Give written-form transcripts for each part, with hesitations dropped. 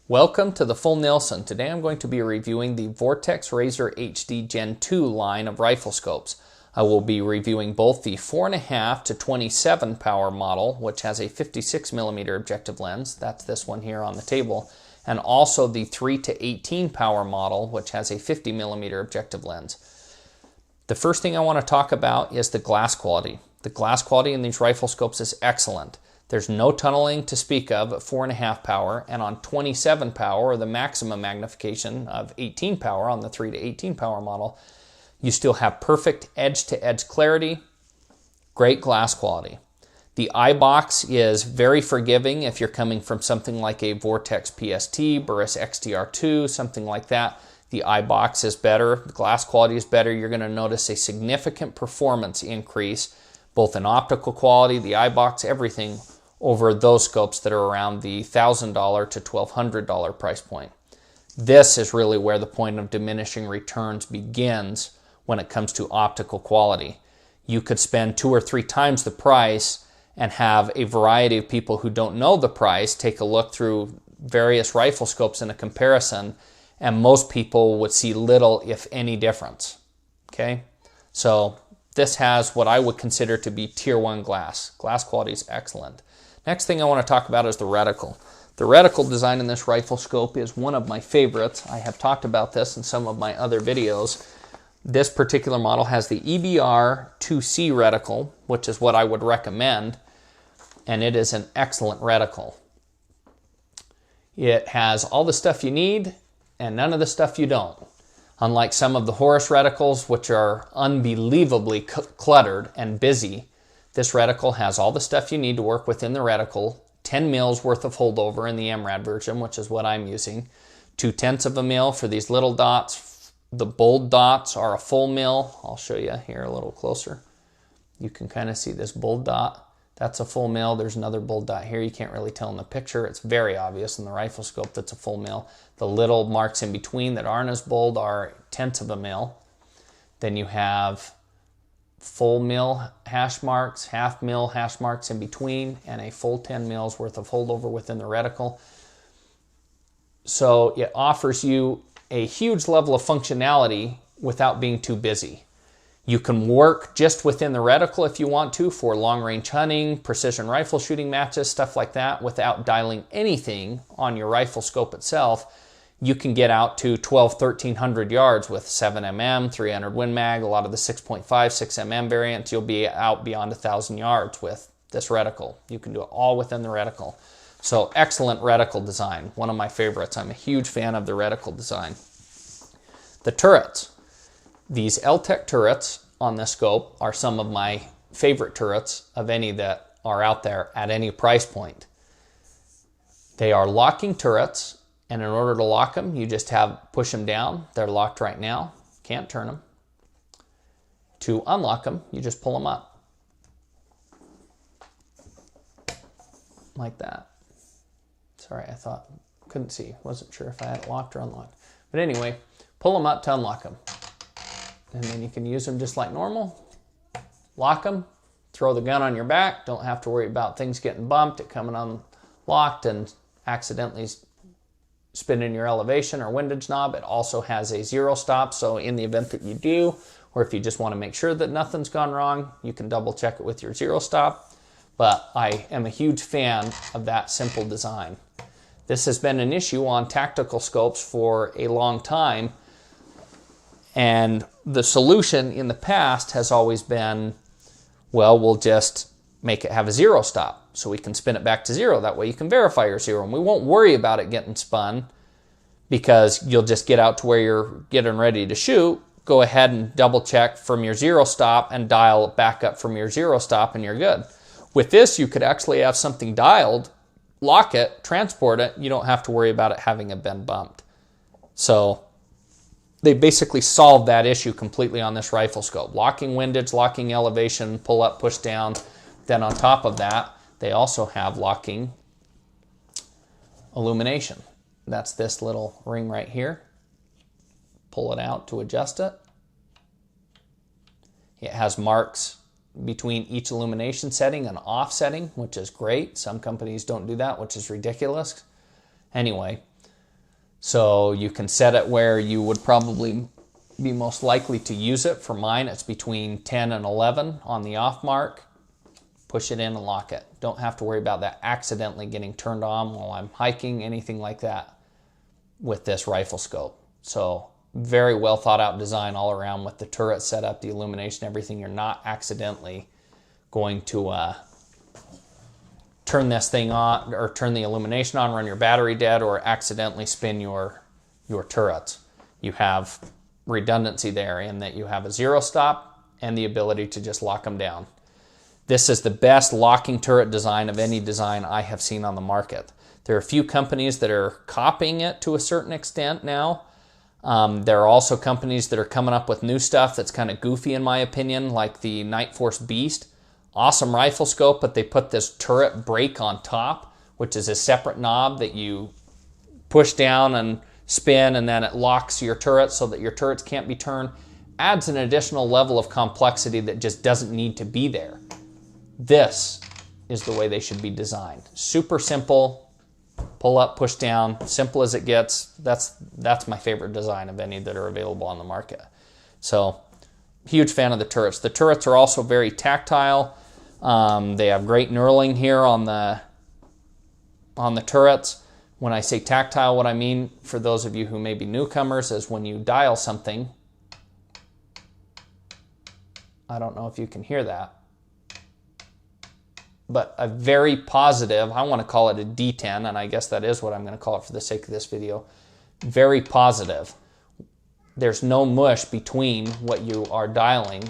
Welcome to the Full Nielsen. Today I'm going to be reviewing the Vortex Razor HD Gen 2 line of rifle scopes. I will be reviewing both the 4.5 to 27 power model, which has a 56mm objective lens, that's this one here on the table, and also the 3 to 18 power model, which has a 50mm objective lens. The first thing I want to talk about is the glass quality. The glass quality in these rifle scopes is excellent. There's no tunneling to speak of at 4.5 power, and on 27 power, or the maximum magnification of 18 power on the 3 to 18 power model, you still have perfect edge-to-edge clarity, great glass quality. The eye box is very forgiving if you're coming from something like a Vortex PST, Burris XTR2, something like that. The eye box is better, the glass quality is better. You're going to notice a significant performance increase, both in optical quality, the eye box, everything, over those scopes that are around the $1,000 to $1,200 price point. This is really where the point of diminishing returns begins when it comes to optical quality. You could spend 2 or 3 times the price and have a variety of people who don't know the price take a look through various rifle scopes in a comparison, and most people would see little, if any, difference. Okay? So this has what I would consider to be tier 1 glass. Glass quality is excellent. Next thing I want to talk about is the reticle. The reticle design in this rifle scope is one of my favorites. I have talked about this in some of my other videos. This particular model has the EBR-2C Reticle, which is what I would recommend, and it is an excellent reticle. It has all the stuff you need and none of the stuff you don't. Unlike some of the Horus reticles, which are unbelievably cluttered and busy, this reticle has all the stuff you need to work within the reticle. 10 mils worth of holdover in the MRAD version, which is what I'm using. 2/10 of a mil for these little dots. The bold dots are a full mil. I'll show you here a little closer. You can kind of see this bold dot. That's a full mil. There's another bold dot here. You can't really tell in the picture. It's very obvious in the rifle scope that's a full mil. The little marks in between that aren't as bold are 1/10 of a mil. Then you have full mil hash marks, half mil hash marks in between, and a full 10 mils worth of holdover within the reticle. So it offers you a huge level of functionality without being too busy. You can work just within the reticle if you want to for long-range hunting, precision rifle shooting matches, stuff like that, without dialing anything on your rifle scope itself. You can get out to 1,200–1,300 yards with 7mm, 300 Win Mag, a lot of the 6.5, 6mm variants. You'll be out beyond 1,000 yards with this reticle. You can do it all within the reticle. So excellent reticle design, one of my favorites. I'm a huge fan of the reticle design. The turrets. These L-Tech turrets on this scope are some of my favorite turrets of any that are out there at any price point. They are locking turrets, and in order to lock them, you just push them down. They're locked right now. Can't turn them. To unlock them, you just pull them up. Like that. Sorry, couldn't see. Wasn't sure if I had it locked or unlocked. But anyway, pull them up to unlock them. And then you can use them just like normal. Lock them, throw the gun on your back. Don't have to worry about things getting bumped, it coming unlocked and accidentally spinning your elevation or windage knob. It also has a 0 stop, so in the event that you do, or if you just want to make sure that nothing's gone wrong, you can double check it with your 0 stop. But I am a huge fan of that simple design. This has been an issue on tactical scopes for a long time, and the solution in the past has always been, well, we'll just make it have a 0 stop so we can spin it back to 0. That way you can verify your 0, and we won't worry about it getting spun because you'll just get out to where you're getting ready to shoot, go ahead and double check from your 0 stop and dial it back up from your 0 stop, and you're good. With this, you could actually have something dialed, lock it, transport it. You don't have to worry about it having been bumped. So they basically solved that issue completely on this rifle scope. Locking windage, locking elevation, pull up, push down. Then on top of that, they also have locking illumination. That's this little ring right here. Pull it out to adjust it. It has marks between each illumination setting and off setting, which is great. Some companies don't do that, which is ridiculous. Anyway, So you can set it where you would probably be most likely to use it. For mine, it's between 10 and 11 on the off mark. Push it in and lock it. Don't have to worry about that accidentally getting turned on while I'm hiking, anything like that with this rifle scope. So very well thought out design all around with the turret setup, the illumination, everything. You're not accidentally going to turn this thing on or turn the illumination on, run your battery dead, or accidentally spin your turrets. You have redundancy there in that you have a zero stop and the ability to just lock them down. This is the best locking turret design of any design I have seen on the market. There are a few companies that are copying it to a certain extent now. There are also companies that are coming up with new stuff that's kind of goofy in my opinion, like the Night Force Beast. Awesome rifle scope, but they put this turret brake on top, which is a separate knob that you push down and spin, and then it locks your turret so that your turrets can't be turned. Adds an additional level of complexity that just doesn't need to be there. This is the way they should be designed. Super simple, pull up, push down, simple as it gets. That's my favorite design of any that are available on the market. So, huge fan of the turrets. The turrets are also very tactile. They have great knurling here on the turrets. When I say tactile, what I mean, for those of you who may be newcomers, is when you dial something, I don't know if you can hear that, but a very positive, I want to call it a D10, and I guess that is what I'm going to call it for the sake of this video, very positive. There's no mush between what you are dialing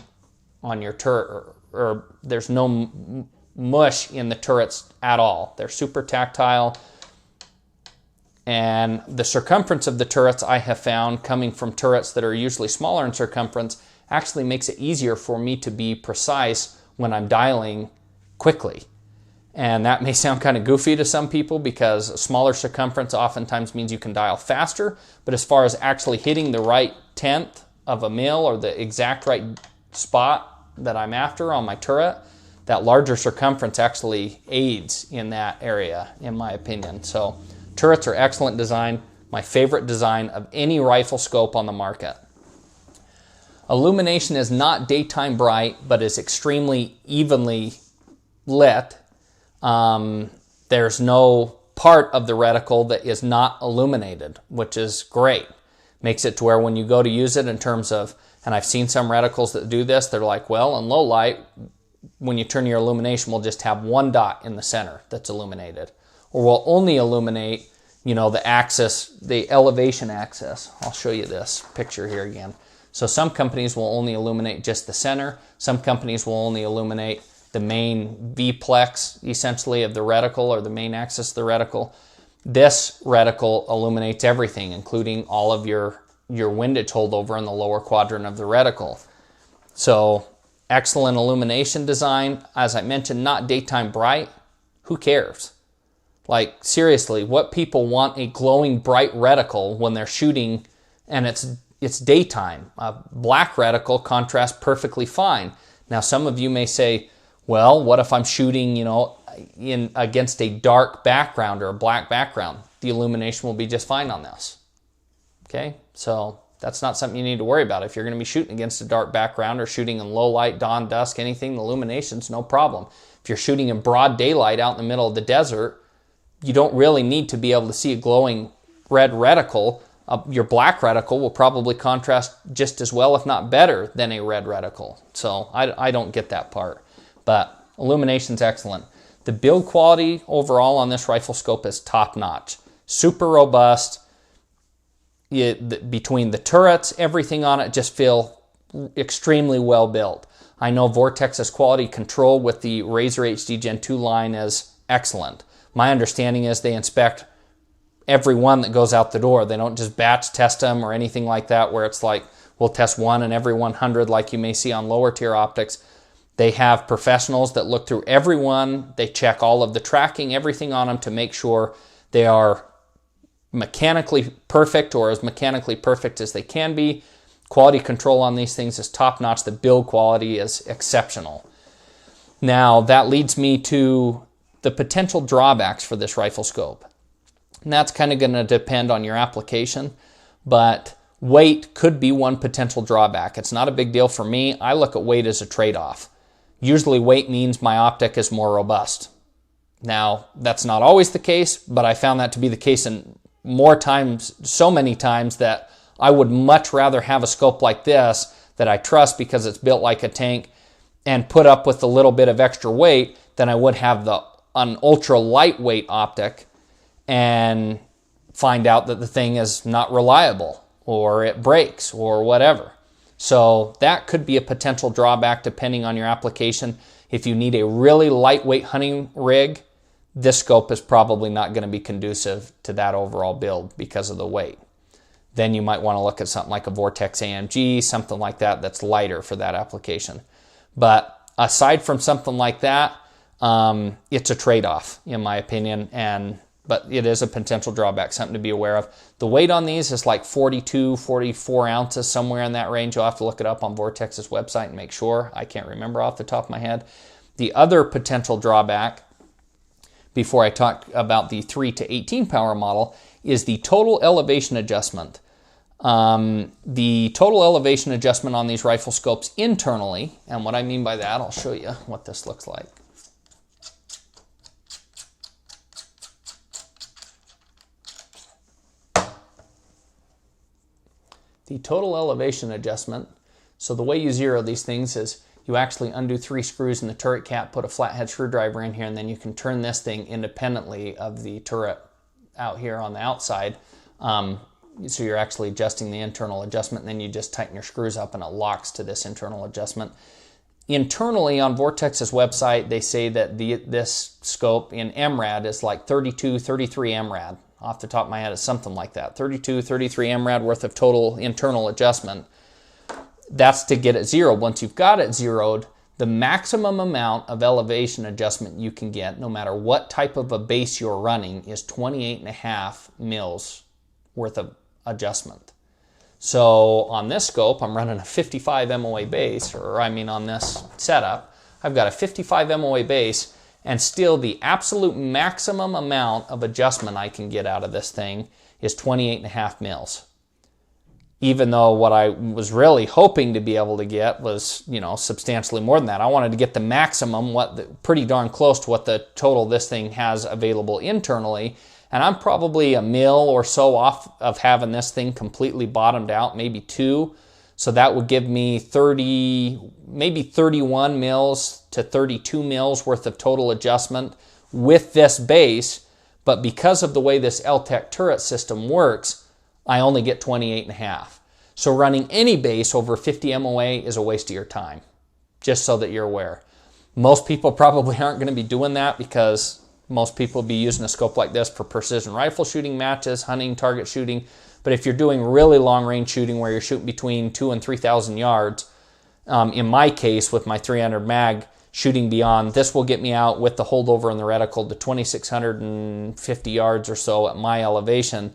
on your turret, or there's no mush in the turrets at all. They're super tactile, and the circumference of the turrets, I have found, coming from turrets that are usually smaller in circumference, actually makes it easier for me to be precise when I'm dialing quickly. And that may sound kind of goofy to some people because a smaller circumference oftentimes means you can dial faster, but as far as actually hitting the right tenth of a mil or the exact right spot that I'm after on my turret, that larger circumference actually aids in that area, in my opinion. So turrets are excellent design, my favorite design of any rifle scope on the market. Illumination is not daytime bright, but is extremely evenly lit. There's no part of the reticle that is not illuminated, which is great. Makes it to where when you go to use it in terms of, and I've seen some reticles that do this, they're like, well, in low light, when you turn your illumination, we'll just have one dot in the center that's illuminated. Or we'll only illuminate, the axis, the elevation axis. I'll show you this picture here again. So some companies will only illuminate just the center. Some companies will only illuminate the main V-plex, essentially, of the reticle, or the main axis of the reticle. This reticle illuminates everything, including all of your windage holdover in the lower quadrant of the reticle. So, excellent illumination design. As I mentioned, not daytime bright. Who cares? Like, seriously, what people want a glowing bright reticle when they're shooting and it's daytime? A black reticle contrasts perfectly fine. Now, some of you may say, well, what if I'm shooting, in against a dark background or a black background? The illumination will be just fine on this. Okay, so that's not something you need to worry about. If you're going to be shooting against a dark background or shooting in low light, dawn, dusk, anything, the illumination's no problem. If you're shooting in broad daylight out in the middle of the desert, you don't really need to be able to see a glowing red reticle. Your black reticle will probably contrast just as well, if not better, than a red reticle. So I don't get that part. But illumination's excellent. The build quality overall on this rifle scope is top-notch. Super robust. Between the turrets, everything on it just feel extremely well built. I know Vortex's quality control with the Razor HD Gen 2 line is excellent. My understanding is they inspect every one that goes out the door. They don't just batch test them or anything like that, where it's like we'll test one in every 100 like you may see on lower tier optics. They have professionals that look through every one. They check all of the tracking, everything on them to make sure they are mechanically perfect, or as mechanically perfect as they can be. Quality control on these things is top-notch. The build quality is exceptional. Now, that leads me to the potential drawbacks for this rifle scope. And that's kind of going to depend on your application, but weight could be one potential drawback. It's not a big deal for me. I look at weight as a trade-off. Usually weight means my optic is more robust. Now, that's not always the case, but I found that to be the case in more times, so many times, that I would much rather have a scope like this that I trust because it's built like a tank and put up with a little bit of extra weight than I would have an ultra lightweight optic and find out that the thing is not reliable or it breaks or whatever. So that could be a potential drawback depending on your application. If you need a really lightweight hunting rig, this scope is probably not going to be conducive to that overall build because of the weight. Then you might want to look at something like a Vortex AMG, something like that that's lighter for that application. But aside from something like that, it's a trade-off in my opinion, but it is a potential drawback, something to be aware of. The weight on these is like 42, 44 ounces, somewhere in that range. You'll have to look it up on Vortex's website and make sure. I can't remember off the top of my head. The other potential drawback, before I talk about the 3 to 18 power model, is the total elevation adjustment. The total elevation adjustment on these rifle scopes internally, and what I mean by that, I'll show you what this looks like. The total elevation adjustment, so the way you zero these things is you actually undo 3 screws in the turret cap, put a flathead screwdriver in here, and then you can turn this thing independently of the turret out here on the outside. So you're actually adjusting the internal adjustment, and then you just tighten your screws up and it locks to this internal adjustment. Internally on Vortex's website, they say that this scope in MRAD is like 32, 33 MRAD. Off the top of my head, it's something like that. 32, 33 MRAD worth of total internal adjustment. That's to get it zeroed. Once you've got it zeroed, the maximum amount of elevation adjustment you can get, no matter what type of a base you're running, is 28.5 mils worth of adjustment. So on this scope, I'm running a 55 MOA base, or I mean on this setup, I've got a 55 MOA base, and still the absolute maximum amount of adjustment I can get out of this thing is 28.5 mils. Even though what I was really hoping to be able to get was, substantially more than that. I wanted to get the maximum, pretty darn close to what the total this thing has available internally. And I'm probably a mil or so off of having this thing completely bottomed out, maybe 2. So that would give me 31 mils to 32 mils worth of total adjustment with this base. But because of the way this LTEC turret system works, I only get 28.5. So running any base over 50 MOA is a waste of your time, just so that you're aware. Most people probably aren't going to be doing that because most people will be using a scope like this for precision rifle shooting matches, hunting, target shooting. But if you're doing really long range shooting where you're shooting between 2,000 and 3,000 yards, in my case with my 300 mag, shooting beyond, this will get me out with the holdover and the reticle to 2,650 yards or so at my elevation.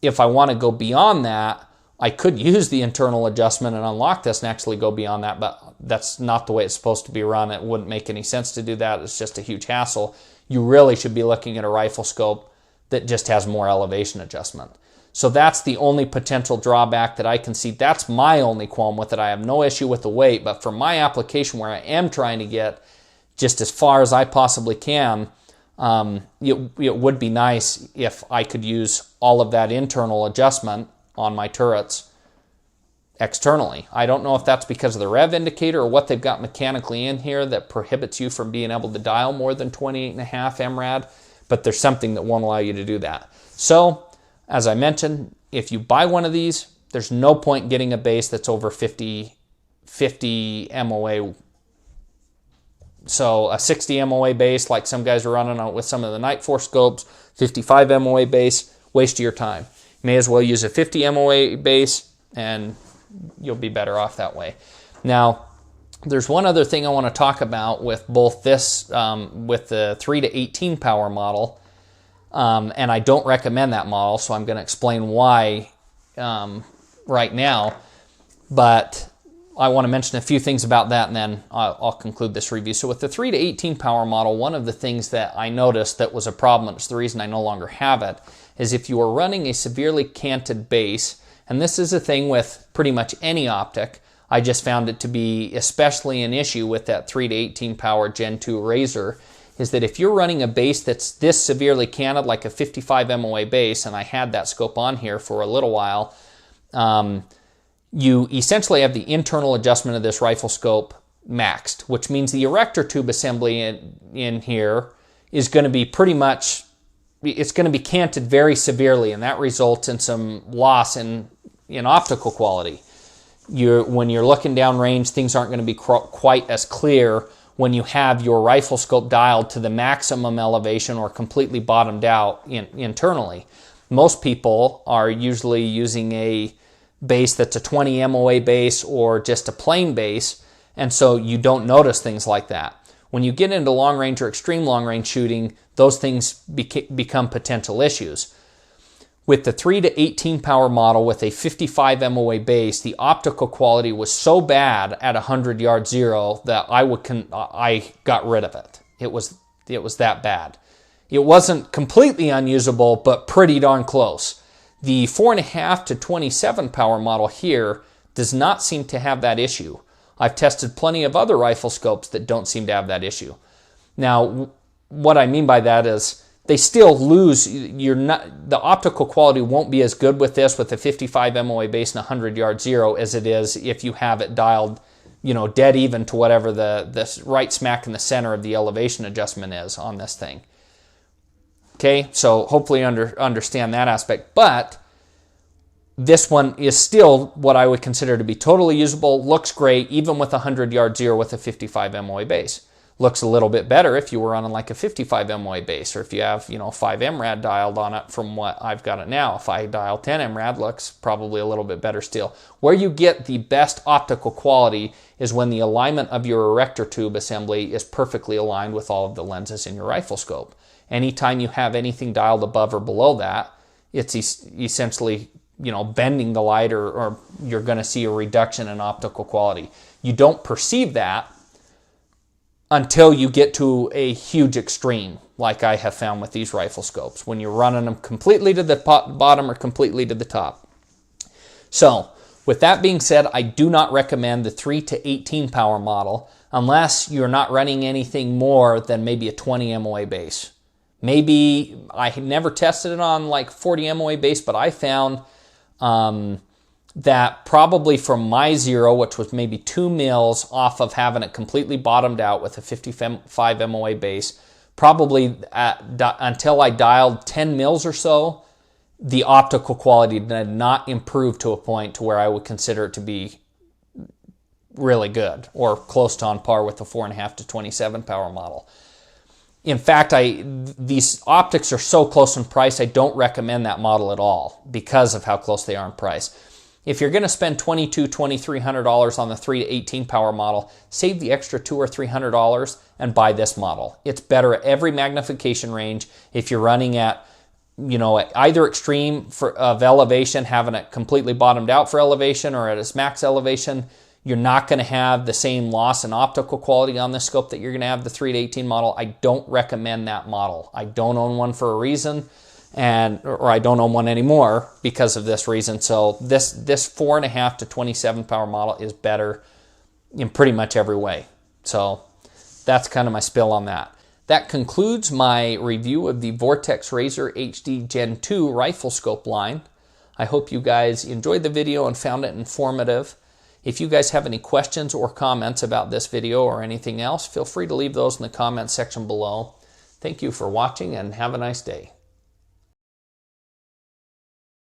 If I want to go beyond that, I could use the internal adjustment and unlock this and actually go beyond that, but that's not the way it's supposed to be run. It wouldn't make any sense to do that. It's just a huge hassle. You really should be looking at a rifle scope that just has more elevation adjustment. So that's the only potential drawback that I can see. That's my only qualm with it. I have no issue with the weight, but for my application where I am trying to get just as far as I possibly can, it would be nice if I could use all of that internal adjustment on my turrets externally. I don't know if that's because of the rev indicator or what they've got mechanically in here that prohibits you from being able to dial more than 28.5 MRAD, but there's something that won't allow you to do that. So, as I mentioned, if you buy one of these, there's no point getting a base that's over 50 MOA. So a 60 MOA base, like some guys are running on with some of the Night Force scopes, 55 MOA base, waste of your time. You may as well use a 50 MOA base and you'll be better off that way. Now, there's one other thing I want to talk about with both this, with the 3 to 18 power model, and I don't recommend that model, so I'm going to explain why right now. But I want to mention a few things about that, and then I'll conclude this review. So with the 3 to 18 power model, one of the things that I noticed that was a problem, and it's the reason I no longer have it, is if you are running a severely canted base, and this is a thing with pretty much any optic, I just found it to be especially an issue with that 3 to 18 power Gen 2 Razor, is that if you're running a base that's this severely canted, like a 55 MOA base, and I had that scope on here for a little while, you essentially have the internal adjustment of this rifle scope maxed, which means the erector tube assembly in here is going to be pretty much, it's going to be canted very severely, and that results in some loss in optical quality. When you're looking down range, things aren't going to be quite as clear when you have your rifle scope dialed to the maximum elevation or completely bottomed out internally. Most people are usually using a base that's a 20 MOA base or just a plain base, and so you don't notice things like that. When you get into long range or extreme long range shooting, those things become potential issues. With the 3 to 18 power model with a 55 MOA base, the optical quality was so bad at 100 yard zero that I got rid of it. It was that bad. It wasn't completely unusable, but pretty darn close. The 4.5 to 27 power model here does not seem to have that issue. I've tested plenty of other rifle scopes that don't seem to have that issue. Now, what I mean by that is they still lose. The optical quality won't be as good with this with a 55 MOA base and 100 yard zero as it is if you have it dialed, dead even to whatever the right smack in the center of the elevation adjustment is on this thing. Okay, so hopefully understand that aspect. But this one is still what I would consider to be totally usable, looks great, even with a 100 yard zero with a 55 MOA base. Looks a little bit better if you were running like a 55 MOA base, or if you have 5 MRAD dialed on it from what I've got it now. If I dial 10 MRAD, looks probably a little bit better still. Where you get the best optical quality is when the alignment of your erector tube assembly is perfectly aligned with all of the lenses in your rifle scope. Anytime you have anything dialed above or below that, it's essentially bending the light, or you're going to see a reduction in optical quality. You don't perceive that until you get to a huge extreme, like I have found with these rifle scopes, when you're running them completely to the bottom or completely to the top. So, with that being said, I do not recommend the 3 to 18 power model unless you're not running anything more than maybe a 20 MOA base. Maybe, I never tested it on like 40 MOA base, but I found that probably from my zero, which was maybe 2 mils off of having it completely bottomed out with a 55 MOA base, probably until I dialed 10 mils or so, the optical quality did not improve to a point to where I would consider it to be really good or close to on par with the 4.5 to 27 power model. In fact, these optics are so close in price, I don't recommend that model at all because of how close they are in price. If you're going to spend $2,200, $2,300 on the 3 to 18 power model, save the extra $200 or $300 and buy this model. It's better at every magnification range. If you're running at, at either extreme of elevation, having it completely bottomed out for elevation, or at its max elevation, you're not going to have the same loss in optical quality on this scope that you're going to have the 3 to 18 model. I don't recommend that model. I don't own one for a reason, or I don't own one anymore because of this reason. So this 4.5 to 27 power model is better in pretty much every way. So that's kind of my spill on that. That concludes my review of the Vortex Razor HD Gen 2 rifle scope line. I hope you guys enjoyed the video and found it informative. If you guys have any questions or comments about this video or anything else, feel free to leave those in the comments section below. Thank you for watching and have a nice day.